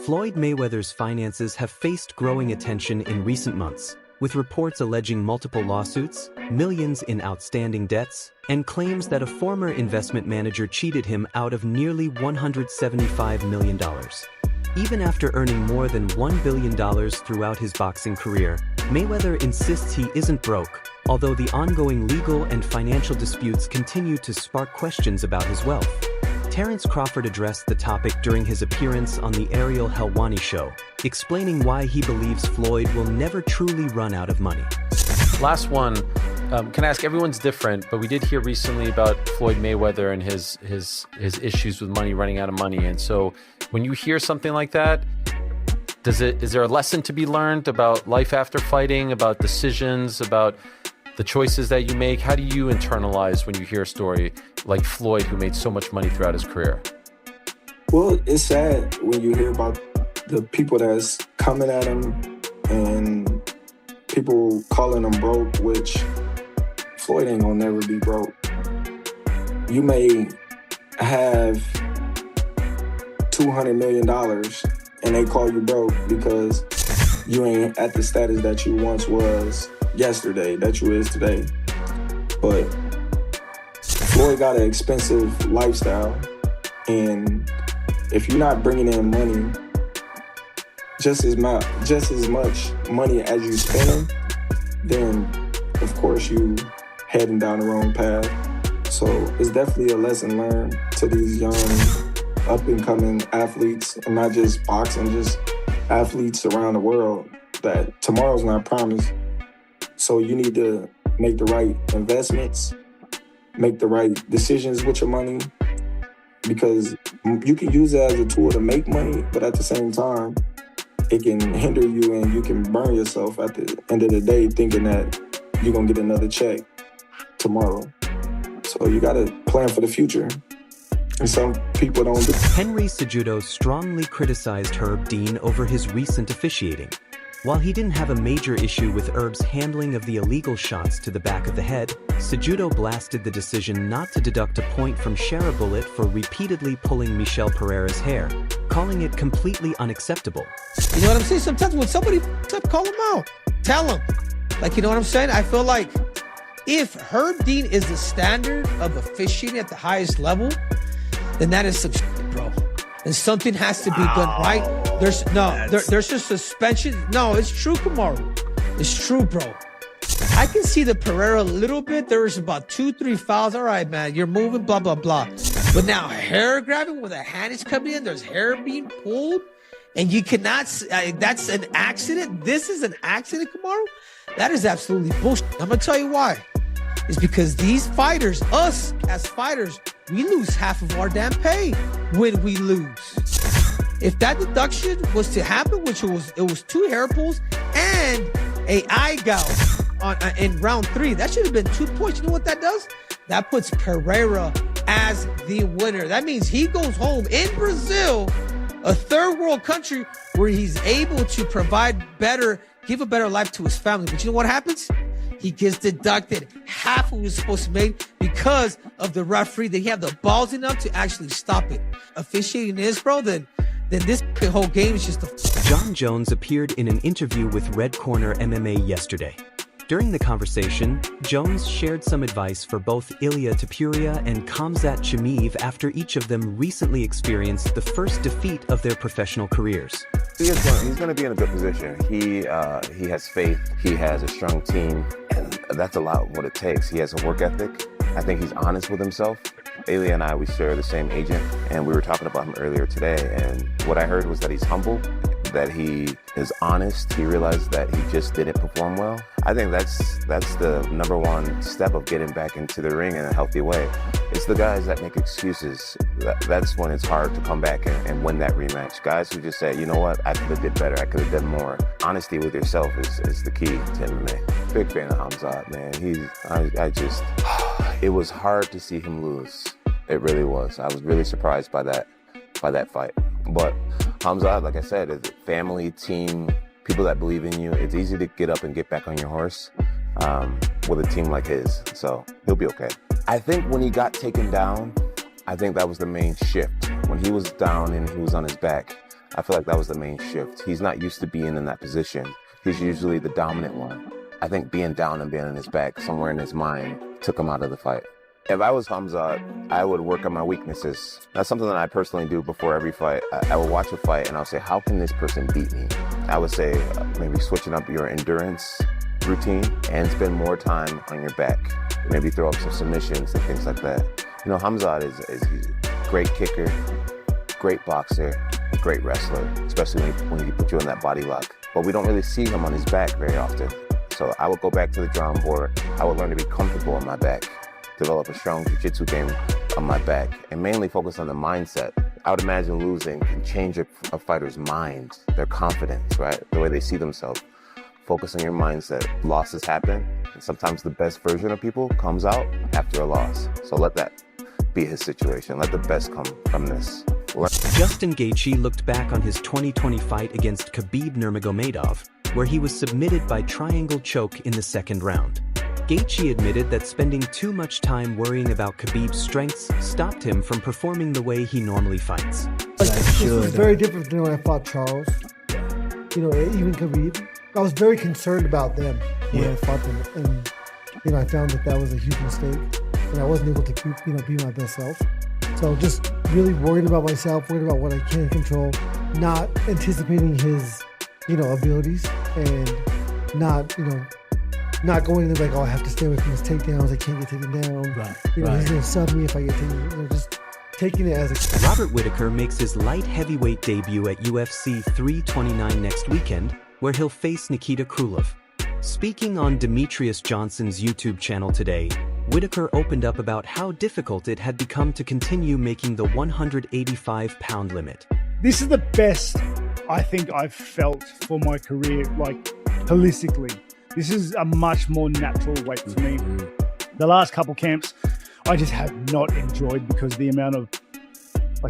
Floyd Mayweather's finances have faced growing attention in recent months, with reports alleging multiple lawsuits, millions in outstanding debts, and claims that a former investment manager cheated him out of nearly $175 million. Even after earning more than $1 billion throughout his boxing career, Mayweather insists he isn't broke, although the ongoing legal and financial disputes continue to spark questions about his wealth. Terence Crawford addressed the topic during his appearance on the Ariel Helwani show, explaining why he believes Floyd will never truly run out of money. Last one, can I ask, everyone's different, but we did hear recently about Floyd Mayweather and his issues with money, running out of money. And so when you hear something like that, is there a lesson to be learned about life after fighting, about decisions, about the choices that you make? How do you internalize when you hear a story like Floyd, who made so much money throughout his career? Well, it's sad when you hear about the people that's coming at him and people calling him broke, which Floyd ain't gonna never be broke. You may have $200 million and they call you broke because you ain't at the status that you once was yesterday, that you is today. But Floyd got an expensive lifestyle, and if you're not bringing in money, just as much money as you spending, then of course you heading down the wrong path. So it's definitely a lesson learned to these young up-and-coming athletes, and not just boxing, just athletes around the world, that tomorrow's not promised. So you need to make the right investments, make the right decisions with your money, because you can use it as a tool to make money, but at the same time, it can hinder you and you can burn yourself at the end of the day thinking that you're going to get another check tomorrow. So you got to plan for the future. And some people don't do. Henry Cejudo strongly criticized Herb Dean over his recent officiating. While he didn't have a major issue with Herb's handling of the illegal shots to the back of the head, Cejudo blasted the decision not to deduct a point from Shara Bullet for repeatedly pulling Michel Pereira's hair, calling it completely unacceptable. You know what I'm saying? Sometimes when somebody call him out, tell him. Like, you know what I'm saying? I feel like if Herb Dean is the standard of officiating at the highest level, then that is some shit, bro. And something has to be done right. There's a suspension. No, it's true, Kamaru. It's true, bro. I can see the Pereira a little bit. There was about 2-3 fouls. All right, man, you're moving, blah, blah, blah. But now hair grabbing when the hand is coming in, there's hair being pulled, and you cannot, that's an accident. This is an accident, Kamaru. That is absolutely bullshit. I'm going to tell you why. It's because these fighters, us as fighters, we lose half of our damn pay when we lose. If that deduction was to happen, which it was 2 hair pulls and a eye gouged in round 3, that should have been 2 points. You know what that does? That puts Pereira as the winner. That means he goes home in Brazil, a third world country where he's able to give a better life to his family. But you know what happens? He gets deducted half of what he was supposed to make because of the referee. They have the balls enough to actually stop it. Officiating is, bro, then this whole game is just a... Jon Jones appeared in an interview with Red Corner MMA yesterday. During the conversation, Jones shared some advice for both Ilia Topuria and Khamzat Chimaev after each of them recently experienced the first defeat of their professional careers. He's going to be in a good position. He has faith. He has a strong team, and that's a lot of what it takes. He has a work ethic. I think he's honest with himself. Ilia and I, we share the same agent, and we were talking about him earlier today, and what I heard was that he's humble, that he is honest. He realized that he just didn't perform well. I think that's the number one step of getting back into the ring in a healthy way. It's the guys that make excuses. That's when it's hard to come back and win that rematch. Guys who just say, you know what, I could have did better, I could have done more. Honesty with yourself is the key to MMA. Big fan of Khamzat, man. It was hard to see him lose. It really was. I was really surprised by that fight. But Khamzat, like I said, is a family, team, people that believe in you. It's easy to get up and get back on your horse with a team like his. So he'll be okay. I think when he got taken down, I think that was the main shift. When he was down and he was on his back, I feel like that was the main shift. He's not used to being in that position. He's usually the dominant one. I think being down and being on his back, somewhere in his mind, took him out of the fight. If I was Khamzat, I would work on my weaknesses. That's something that I personally do before every fight. I would watch a fight and I'll say, how can this person beat me? I would say maybe switching up your endurance routine and spend more time on your back. Maybe throw up some submissions and things like that. You know, Khamzat is he's a great kicker, great boxer, great wrestler, especially when he put you in that body lock. But we don't really see him on his back very often. So I would go back to the drawing board. I would learn to be comfortable on my back, develop a strong jiu-jitsu game on my back, and mainly focus on the mindset. I would imagine losing can change a fighter's mind, their confidence, right? The way they see themselves. Focus on your mindset. Losses happen, and sometimes the best version of people comes out after a loss. So let that be his situation. Let the best come from this. Justin Gaethje looked back on his 2020 fight against Khabib Nurmagomedov, where he was submitted by triangle choke in the second round. Gaethje admitted that spending too much time worrying about Khabib's strengths stopped him from performing the way he normally fights. This was very different than when I fought Charles. You know, even Khabib. I was very concerned about them when I fought them, and you know, I found that was a huge mistake, and I wasn't able to be my best self. So just really worried about myself, worried about what I can control, not anticipating his, abilities, and not going into like, oh, I have to stay away from his takedowns. I can't get taken down. Right. He's going to sub me if I get taken. Just taking it as a... Robert Whittaker makes his light heavyweight debut at UFC 329 next weekend, where he'll face Nikita Krylov. Speaking on Demetrius Johnson's YouTube channel today, Whittaker opened up about how difficult it had become to continue making the 185-pound limit. This is the best I think I've felt for my career, like holistically. This is a much more natural weight for me. The last couple camps, I just have not enjoyed because the amount of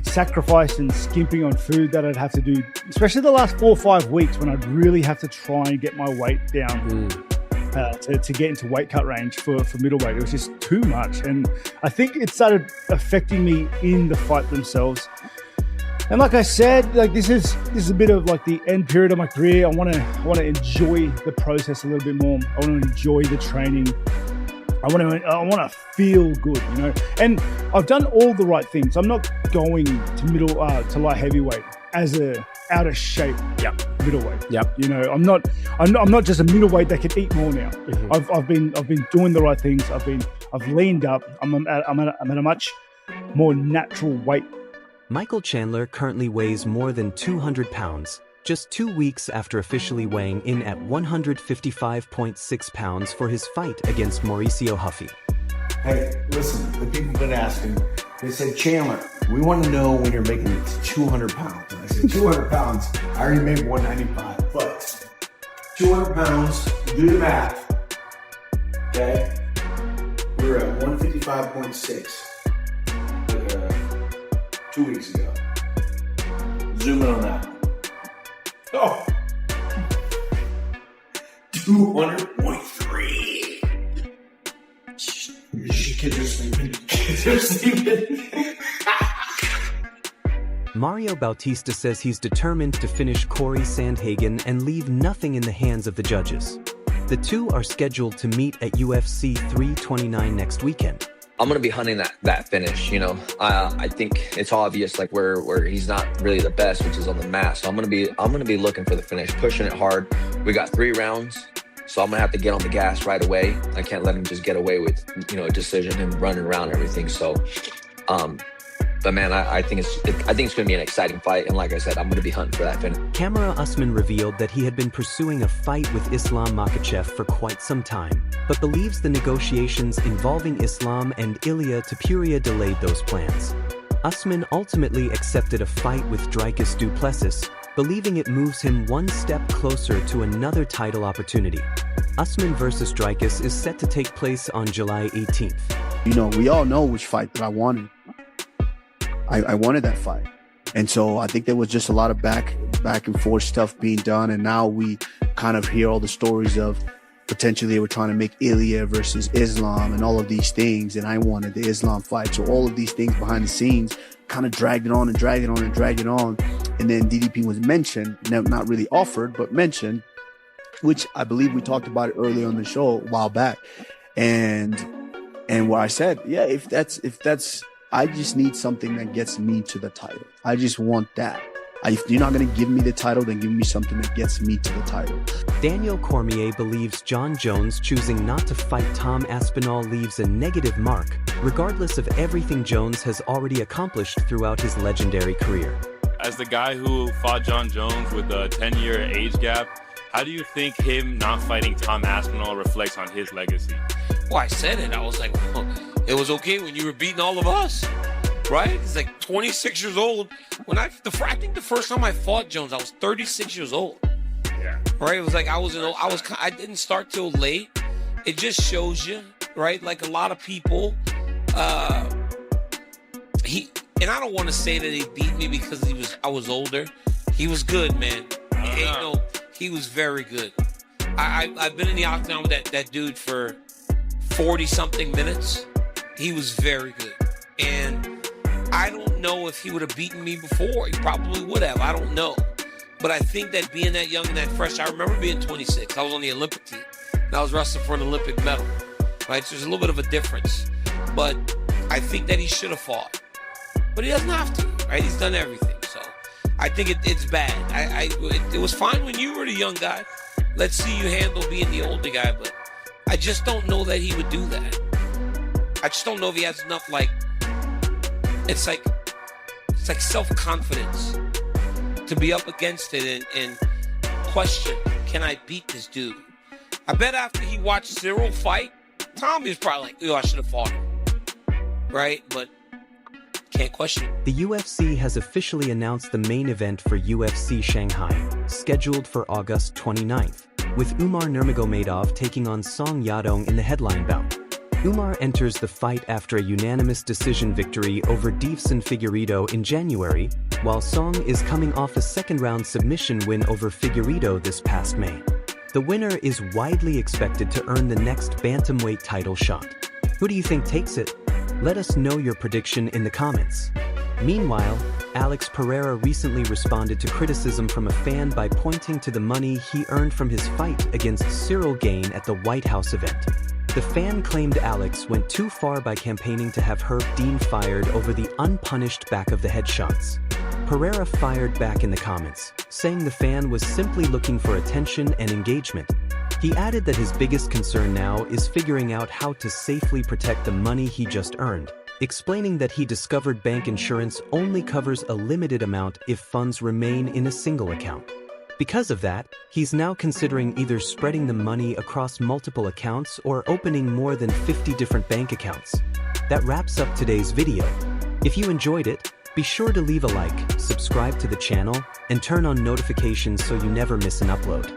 sacrifice and skimping on food that I'd have to do, especially the last 4 or 5 weeks when I'd really have to try and get my weight down to get into weight cut range for middleweight. It was just too much. And I think it started affecting me in the fight themselves. And like I said, this is a bit of the end period of my career. I want to enjoy the process a little bit more. I want to enjoy the training. I want to feel good, And I've done all the right things. I'm not going to light heavyweight as a out of shape middleweight. Yep. I'm not just a middleweight that can eat more now. Mm-hmm. I've been doing the right things. I've leaned up. I'm at a much more natural weight. Michael Chandler currently weighs more than 200 pounds, just 2 weeks after officially weighing in at 155.6 pounds for his fight against Mauricio Huffy. Hey, listen, the people have been asking, they said, Chandler, we want to know when you're making it to 200 pounds. And I said, 200 pounds, I already made 195, but 200 pounds, do the math, okay? We were at 155.6. 2 weeks ago. Zoom in on that. Oh! 200.3. Kids are sleeping. Kids are sleeping. Mario Bautista says he's determined to finish Corey Sandhagen and leave nothing in the hands of the judges. The two are scheduled to meet at UFC 329 next weekend. I'm going to be hunting that finish, I think it's obvious where he's not really the best, which is on the mat. So I'm going to be looking for the finish, pushing it hard. We got 3 rounds, so I'm going to have to get on the gas right away. I can't let him just get away with, a decision and running around and everything. So, but man, I think it's going to be an exciting fight. And like I said, I'm going to be hunting for that finish. Kamaru Usman revealed that he had been pursuing a fight with Islam Makhachev for quite some time, but believes the negotiations involving Islam and Ilia Topuria delayed those plans. Usman ultimately accepted a fight with Dricus du Plessis, believing it moves him one step closer to another title opportunity. Usman versus Dricus is set to take place on July 18th. We all know which fight that I wanted. I wanted that fight. And so I think there was just a lot of back and forth stuff being done. And now we kind of hear all the stories of potentially they were trying to make Ilia versus Islam and all of these things. And I wanted the Islam fight. So all of these things behind the scenes kind of dragged it on and dragged it on and dragged it on. And then DDP was mentioned, not really offered, but mentioned, which I believe we talked about it earlier on the show a while back. And where I said, yeah, if that's, I just need something that gets me to the title. I just want that. If you're not going to give me the title, then give me something that gets me to the title. Daniel Cormier believes Jon Jones choosing not to fight Tom Aspinall leaves a negative mark, regardless of everything Jones has already accomplished throughout his legendary career. As the guy who fought Jon Jones with a 10-year age gap, how do you think him not fighting Tom Aspinall reflects on his legacy? Well, I said it. I was like, well, it was okay when you were beating all of us. Right? He's like 26 years old. I think the first time I fought Jones, I was 36 years old. Yeah. Right? It was like I didn't start till late. It just shows you, right? Like a lot of people, and I don't want to say that he beat me because I was older. He was good, man. He was very good. I've been in the octagon with that dude for 40-something minutes. He was very good. And I don't know if he would have beaten me before. He probably would have. I don't know. But I think that being that young and that fresh, I remember being 26. I was on the Olympic team. And I was wrestling for an Olympic medal. Right? So there's a little bit of a difference. But I think that he should have fought. But he doesn't have to. Right? He's done everything. So I think it's bad. It was fine when you were the young guy. Let's see you handle being the older guy. But I just don't know that he would do that. I just don't know if he has enough, it's like self-confidence to be up against it and question, can I beat this dude? I bet after he watched Cyril fight, Tommy was probably like, I should have fought him. Right? But can't question it. The UFC has officially announced the main event for UFC Shanghai, scheduled for August 29th, with Umar Nurmagomedov taking on Song Yadong in the headline bout. Umar enters the fight after a unanimous decision victory over Deiveson Figueiredo in January, while Song is coming off a second-round submission win over Figueiredo this past May. The winner is widely expected to earn the next bantamweight title shot. Who do you think takes it? Let us know your prediction in the comments. Meanwhile, Alex Pereira recently responded to criticism from a fan by pointing to the money he earned from his fight against Cyril Gane at the White House event. The fan claimed Alex went too far by campaigning to have Herb Dean fired over the unpunished back-of-the-head shots. Pereira fired back in the comments, saying the fan was simply looking for attention and engagement. He added that his biggest concern now is figuring out how to safely protect the money he just earned, explaining that he discovered bank insurance only covers a limited amount if funds remain in a single account. Because of that, he's now considering either spreading the money across multiple accounts or opening more than 50 different bank accounts. That wraps up today's video. If you enjoyed it, be sure to leave a like, subscribe to the channel, and turn on notifications so you never miss an upload.